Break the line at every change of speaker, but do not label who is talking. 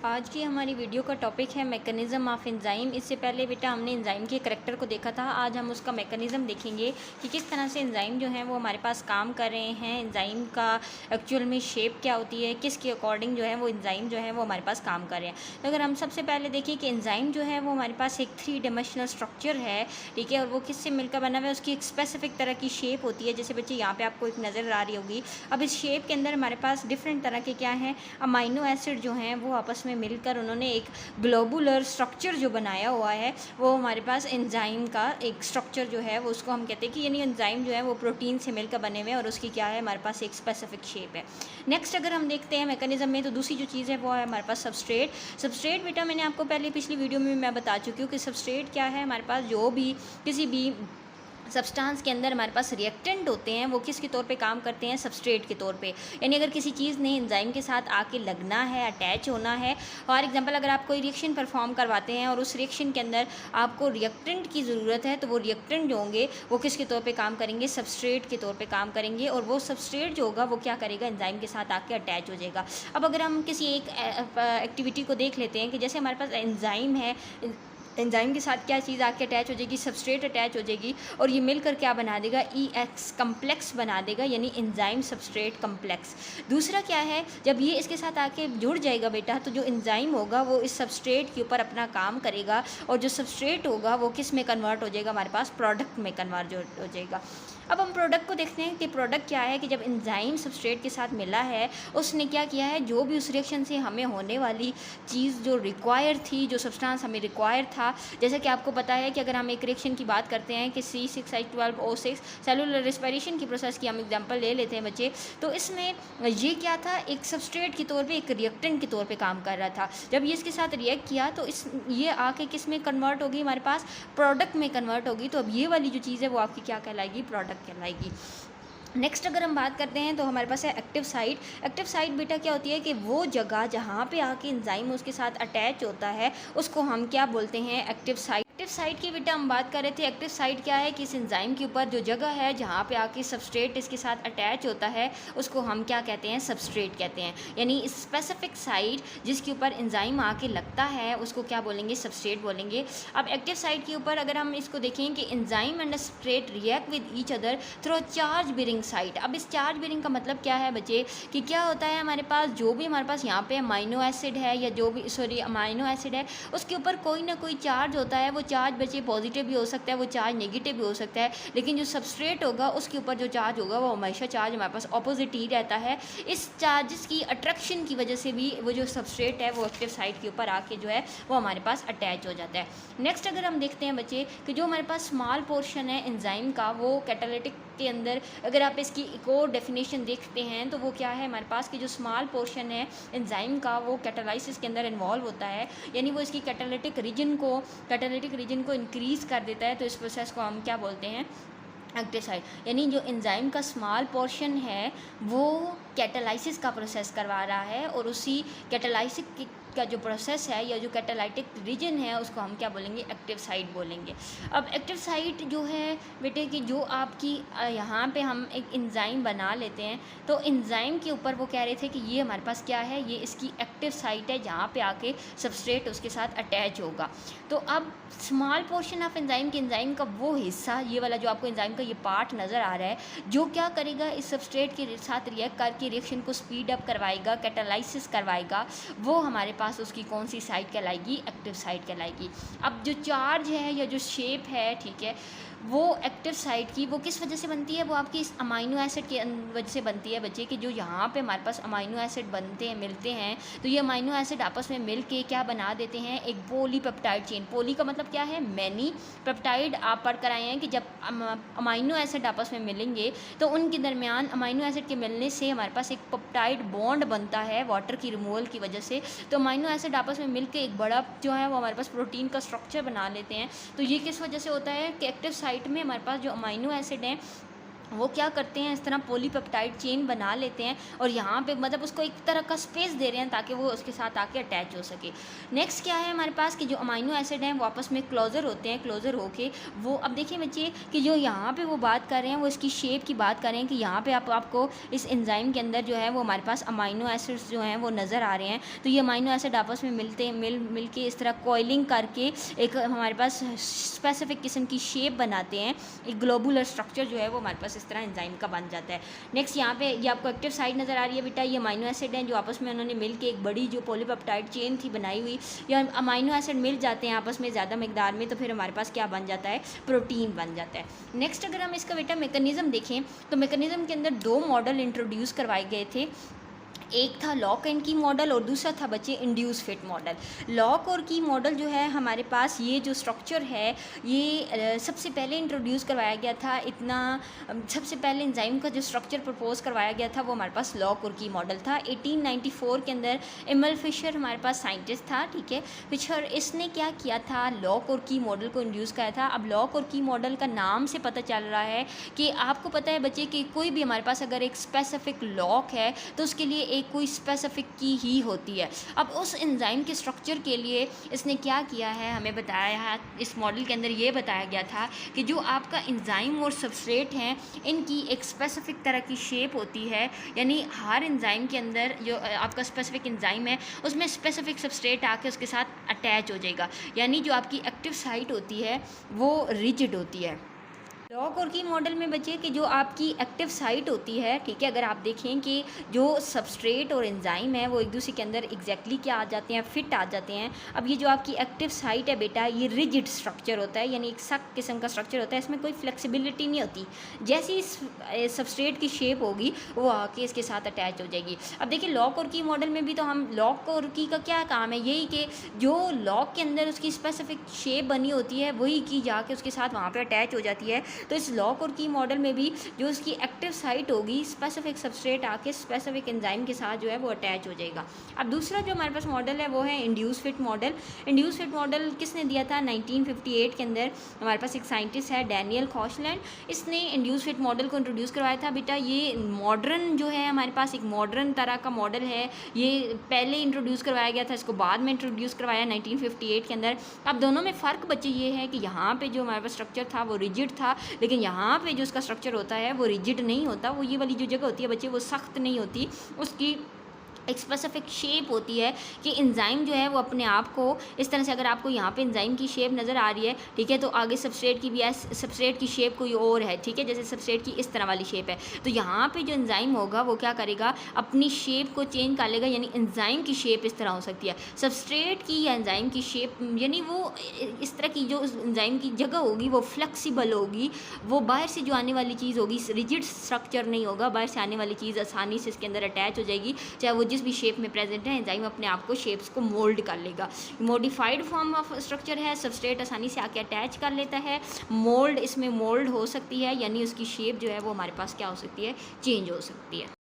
आज की हमारी वीडियो का टॉपिक है मैकेनिज़्म ऑफ एंजाइम। इससे पहले बेटा हमने एंजाइम के करैक्टर को देखा था। आज हम उसका मैकेनिज़्म देखेंगे कि किस तरह से एंजाइम जो हैं वो हमारे पास काम कर रहे हैं। एंजाइम का एक्चुअल में शेप क्या होती है, किसके अकॉर्डिंग जो है वो एंजाइम जो है वो हमारे पास काम कर रहे हैं। तो अगर हम सबसे पहले देखें कि एंजाइम जो है वो हमारे पास एक 3 डायमेंशनल स्ट्रक्चर है, ठीक है, और वो किससे मिलकर बना हुआ है, उसकी एक स्पेसिफिक तरह की शेप होती है। जैसे बच्चे यहाँ पे आपको एक नज़र आ रही होगी। अब इस शेप के अंदर हमारे पास डिफरेंट तरह के क्या हैं, अमाइनो एसिड जो हैं वो आपस में मिलकर उन्होंने एक ग्लोबुलर स्ट्रक्चर जो बनाया हुआ है, वो हमारे पास एंजाइम का एक स्ट्रक्चर जो है वो उसको हम कहते हैं कि यानी एंजाइम जो है वो प्रोटीन से मिलकर बने हुए हैं और उसकी क्या है हमारे पास एक स्पेसिफिक शेप है। नेक्स्ट अगर हम देखते हैं मैकेनिज्म में, तो दूसरी जो चीज़ है वो है हमारे पास सबस्ट्रेट बेटा मैंने आपको पहले पिछली वीडियो में मैं बता चुकी हूँ कि सबस्ट्रेट क्या है। हमारे पास जो भी किसी भी सब्सटेंस के अंदर हमारे पास रिएक्टेंट होते हैं, वो किसके तौर पे काम करते हैं, सबस्ट्रेट के तौर पे। यानी अगर किसी चीज़ ने एंजाइम के साथ आके लगना है, अटैच होना है, फॉर एग्जांपल अगर आप कोई रिएक्शन परफॉर्म करवाते हैं और उस रिएक्शन के अंदर आपको रिएक्टेंट की ज़रूरत है, तो वो रिएक्टेंट जो होंगे वो किसके तौर पर काम करेंगे, सबस्ट्रेट के तौर पर काम करेंगे। और वो सबस्ट्रेट जो होगा वो क्या करेगा, एंजाइम के साथ आके अटैच हो जाएगा। अब अगर हम किसी एक एक्टिविटी को देख लेते हैं कि जैसे हमारे पास एंजाइम है, एंजाइम के साथ क्या चीज़ आके अटैच हो जाएगी, सबस्ट्रेट अटैच हो जाएगी और ये मिलकर क्या बना देगा, EX कम्प्लेक्स बना देगा, यानी एंजाइम सबस्ट्रेट कम्प्लेक्स। दूसरा क्या है, जब ये इसके साथ आके जुड़ जाएगा बेटा, तो जो एंजाइम होगा वो इस सबस्ट्रेट के ऊपर अपना काम करेगा और जो सबस्ट्रेट होगा वो किस में कन्वर्ट हो जाएगा, हमारे पास प्रोडक्ट में कन्वर्ट हो जाएगा। अब हम प्रोडक्ट को देखते हैं कि प्रोडक्ट क्या है कि जब एंजाइम सबस्ट्रेट के साथ मिला है, उसने क्या किया है, जो भी उस रिएक्शन से हमें होने वाली चीज़ जो रिक्वायर थी, जो सब्सटेंस हमें रिक्वायर था, जैसे कि आपको पता है कि अगर हम एक रिएक्शन की बात करते हैं कि C6H12O6 सेलुलर रेस्पिरेशन की प्रोसेस की हम एग्जांपल ले लेते हैं बच्चे, तो इसमें ये क्या था, एक सबस्ट्रेट के तौर पे, एक रिएक्टेंट के तौर पे काम कर रहा था। जब ये इसके साथ रिएक्ट किया तो ये आके किस में कन्वर्ट होगी, हमारे पास प्रोडक्ट में कन्वर्ट होगी। तो अब ये वाली जो चीज़ है वो आपकी क्या कहलाएगी, प्रोडक्ट कहलाएगी। नेक्स्ट अगर हम बात करते हैं तो हमारे पास है एक्टिव साइट। एक्टिव साइट बेटा क्या होती है कि वो जगह जहाँ पे आके एंजाइम उसके साथ अटैच होता है, उसको हम क्या बोलते हैं, एक्टिव साइट। एक्टिव साइट की बेटा हम बात कर रहे थे। एक्टिव साइट क्या है कि इस एंजाइम के ऊपर जो जगह है जहाँ पे आके सबस्ट्रेट इसके साथ अटैच होता है, उसको हम क्या कहते हैं, सबस्ट्रेट कहते हैं। यानी स्पेसिफिक साइट जिसके ऊपर एंजाइम आके लगता है उसको क्या बोलेंगे, सबस्ट्रेट बोलेंगे। अब एक्टिव साइट के ऊपर अगर हम इसको देखें कि enzyme and substrate react with each other through charge bearing site. अब इस चार्ज बेरिंग का मतलब क्या है बच्चे, कि क्या होता है, हमारे पास जो भी हमारे पास यहाँ पे अमाइनो एसिड है या जो भी अमाइनो एसिड है, उसके ऊपर कोई ना कोई चार्ज होता है। वो चार्ज बच्चे पॉजिटिव भी हो सकता है, वो चार्ज नेगेटिव भी हो सकता है, लेकिन जो सबस्ट्रेट होगा उसके ऊपर जो चार्ज होगा वो हमेशा चार्ज हमारे पास ऑपोजिट ही रहता है। इस चार्जेस की अट्रैक्शन की वजह से भी वो जो सबस्ट्रेट है वो एक्टिव साइट के ऊपर आके जो है वो हमारे पास अटैच हो जाता है। नेक्स्ट अगर हम देखते हैं बच्चे कि जो हमारे पास स्मॉल पोर्शन है एंजाइम का, वो कैटालिटिक के अंदर अगर आप इसकी एक और डेफिनेशन देखते हैं तो वो क्या है, हमारे पास की जो स्मॉल पोर्शन है एंजाइम का वो कैटालाइसिस के अंदर इन्वॉल्व होता है, यानी वो इसकी कैटालिटिक रीजन को इंक्रीज़ कर देता है। तो इस प्रोसेस को हम क्या बोलते हैं, एक्टिव साइट। यानी जो एंजाइम का स्मॉल पोर्शन है वो कैटालाइसिस का प्रोसेस करवा रहा है और उसी कैटालाइसिस का जो प्रोसेस है या जो कैटालाइटिक रीजन है उसको हम क्या बोलेंगे, एक्टिव साइट बोलेंगे। अब एक्टिव साइट जो है बेटे कि जो आपकी यहाँ पे हम एक एंजाइम बना लेते हैं, तो एंजाइम के ऊपर वो कह रहे थे कि ये हमारे पास क्या है, ये इसकी एक्टिव साइट है जहाँ पे आके सबस्ट्रेट उसके साथ अटैच होगा। तो अब स्मॉल पोर्शन ऑफ एंजाइम के एंजाइम का वो हिस्सा, ये वाला जो आपको एंजाइम का ये पार्ट नज़र आ रहा है, जो क्या करेगा, इस सबस्ट्रेट के साथ रिएक्ट करके रिएक्शन को स्पीड अप करवाएगा, कैटालाइसिस करवाएगा, वो हमारे पास उसकी कौन सी साइट कहलाएगी, एक्टिव साइट कहलाएगी। अब जो चार्ज है या जो शेप है, ठीक है, वो एक्टिव साइट की वो किस वजह से बनती है, वो आपकी इस अमाइनो एसिड के वजह से बनती है बच्चे, कि जो यहाँ पे हमारे पास अमाइनो एसिड बनते हैं, मिलते हैं, तो ये अमाइनो एसिड आपस में मिल के क्या बना देते हैं, एक पॉलीपेप्टाइड चेन। पॉली का मतलब क्या है, मैनी, पेप्टाइड आप पढ़ कर आए हैं कि जब अमाइनो एसिड आपस में मिलेंगे तो उनके दरमियान अमाइनो एसिड के मिलने से हमारे पास एक पेप्टाइड बॉन्ड बनता है वाटर की रिमूवल की वजह से। तो अमाइनो एसिड आपस में मिलकर एक बड़ा जो है वो हमारे पास प्रोटीन का स्ट्रक्चर बना लेते हैं। तो ये किस वजह से होता है कि एक्टिव साइट में हमारे पास जो अमाइनो एसिड हैं वो क्या करते हैं, इस तरह पॉलीपेप्टाइड चेन बना लेते हैं और यहाँ पे मतलब उसको एक तरह का स्पेस दे रहे हैं ताकि वो उसके साथ आके अटैच हो सके। नेक्स्ट क्या है हमारे पास कि जो अमाइनो एसिड हैं वो आपस में क्लोज़र होते हैं, क्लोज़र होके वो, अब देखिए बच्चे कि जो यहाँ पे वो बात कर रहे हैं वो इसकी शेप की बात कर रहे हैं कि यहाँ पे आपको इस एंजाइम के अंदर जो है वो हमारे पास अमाइनो एसिड्स जो हैं वो नज़र आ रहे हैं। तो ये अमाइनो एसिड आपस में मिलते मिल के इस तरह कॉइलिंग करके एक हमारे पास स्पेसिफिक किस्म की शेप बनाते हैं। एक ग्लोबुलर स्ट्रक्चर जो है वो हमारे पास इस तरह एंजाइम का बन जाता है। नेक्स्ट यहाँ पे ये आपको एक्टिव साइट नज़र आ रही है बेटा, ये अमाइनो एसिड हैं जो आपस में उन्होंने मिल के एक बड़ी जो पॉलीपेप्टाइड चेन थी बनाई हुई, या अमाइनो एसिड मिल जाते हैं आपस में ज़्यादा मकदार में तो फिर हमारे पास क्या बन जाता है, प्रोटीन बन जाता है। नेक्स्ट अगर हम इसका बेटा मैकेनिज़्म देखें तो मैकेनिज़्म के अंदर 2 मॉडल इंट्रोड्यूस करवाए गए थे। एक था लॉक एंड की मॉडल और दूसरा था बच्चे इंड्यूस फिट मॉडल। लॉक और की मॉडल जो है हमारे पास ये जो स्ट्रक्चर है ये सबसे पहले इंट्रोड्यूस करवाया गया था। इतना सबसे पहले एंजाइम का जो स्ट्रक्चर प्रपोज करवाया गया था वो हमारे पास लॉक और की मॉडल था। 1894 के अंदर एमएल फिशर हमारे पास साइंटिस्ट था, ठीक है। फिशर इसने क्या किया था, लॉक और की मॉडल को इंड्यूस किया था। अब लॉक और की मॉडल का नाम से पता चल रहा है कि आपको पता है बच्चे कि कोई भी हमारे पास अगर एक स्पेसिफिक लॉक है तो उसके लिए एक कोई स्पेसिफिक की ही होती है। अब उस एंजाइम के स्ट्रक्चर के लिए इसने क्या किया है, हमें बताया है इस मॉडल के अंदर ये बताया गया था कि जो आपका एंजाइम और सबस्ट्रेट हैं इनकी एक स्पेसिफिक तरह की शेप होती है। यानी हर एंजाइम के अंदर जो आपका स्पेसिफिक एंजाइम है उसमें स्पेसिफिक सबस्ट्रेट आके उसके साथ अटैच हो जाएगा। यानी जो आपकी एक्टिव साइट होती है वो रिजिड होती है। लॉक और की मॉडल में बच्चे कि जो आपकी एक्टिव साइट होती है, ठीक है, अगर आप देखें कि जो सबस्ट्रेट और एंजाइम है वो एक दूसरे के अंदर एग्जैक्टली क्या आ जाते हैं, फिट आ जाते हैं। अब ये जो आपकी एक्टिव साइट है बेटा ये रिजिड स्ट्रक्चर होता है, यानी एक सख्त किस्म का स्ट्रक्चर होता है, इसमें कोई फ्लेक्सिबिलिटी नहीं होती। जैसी सबस्ट्रेट की शेप होगी वो आके इसके साथ अटैच हो जाएगी। अब देखिए लॉक और की मॉडल में भी तो हम लॉक और की का क्या काम है, यही कि जो लॉक के अंदर उसकी स्पेसिफिक शेप बनी होती है वही की जाके उसके साथ वहाँ पर अटैच हो जाती है। तो इस लॉक और की मॉडल में भी जो उसकी एक्टिव साइट होगी स्पेसिफिक सबस्ट्रेट आके स्पेसिफिक एंजाइम के साथ जो है वो अटैच हो जाएगा। अब दूसरा जो हमारे पास मॉडल है वो है induce fit model. Induce fit model किसने दिया था, 1958 के अंदर हमारे पास एक साइंटिस्ट है डैनियल कॉशलैंड, इसने इंड्यूस फिट मॉडल को इंट्रोड्यूस करवाया था। बेटा ये मॉडर्न जो है हमारे पास एक मॉडर्न तरह का मॉडल है, ये पहले इंट्रोड्यूस करवाया गया था, इसको बाद में इंट्रोड्यूस करवाया 1958 के अंदर। अब दोनों में फ़र्क बच्चे ये है कि यहाँ पे जो हमारे पास स्ट्रक्चर था वो रिजिड था, लेकिन यहाँ पे जो उसका स्ट्रक्चर होता है वो रिजिड नहीं होता। वो ये वाली जो जगह होती है बच्चे वो सख्त नहीं होती, उसकी एक स्पेसिफिक शेप होती है कि एंजाइम जो है वो अपने आप को इस तरह से, अगर आपको यहाँ पे एंजाइम की शेप नज़र आ रही है, ठीक है, तो आगे सबस्ट्रेट की भी है, सबस्ट्रेट की शेप कोई और है, ठीक है, जैसे सबस्ट्रेट की इस तरह वाली शेप है, तो यहाँ पे जो एंजाइम होगा वो क्या करेगा, अपनी शेप को चेंज कर लेगा। यानी एंजाइम की शेप इस तरह हो सकती है, सबस्ट्रेट की या एंजाइम की शेप, यानी वो इस तरह की जो एंजाइम की जगह होगी वो फ्लेक्सिबल होगी, वो बाहर से जो आने वाली चीज़ होगी रिजिड स्ट्रक्चर नहीं होगा, बाहर से आने वाली चीज़ आसानी से इसके अंदर अटैच हो जाएगी, चाहे वो जिस भी शेप में प्रेजेंट है। एंजाइम अपने आप को शेप्स को मोल्ड कर लेगा। मॉडिफाइड फॉर्म ऑफ स्ट्रक्चर है, सबस्ट्रेट आसानी से आके अटैच कर लेता है। मोल्ड, इसमें मोल्ड हो सकती है, यानी उसकी शेप जो है वो हमारे पास क्या हो सकती है, चेंज हो सकती है।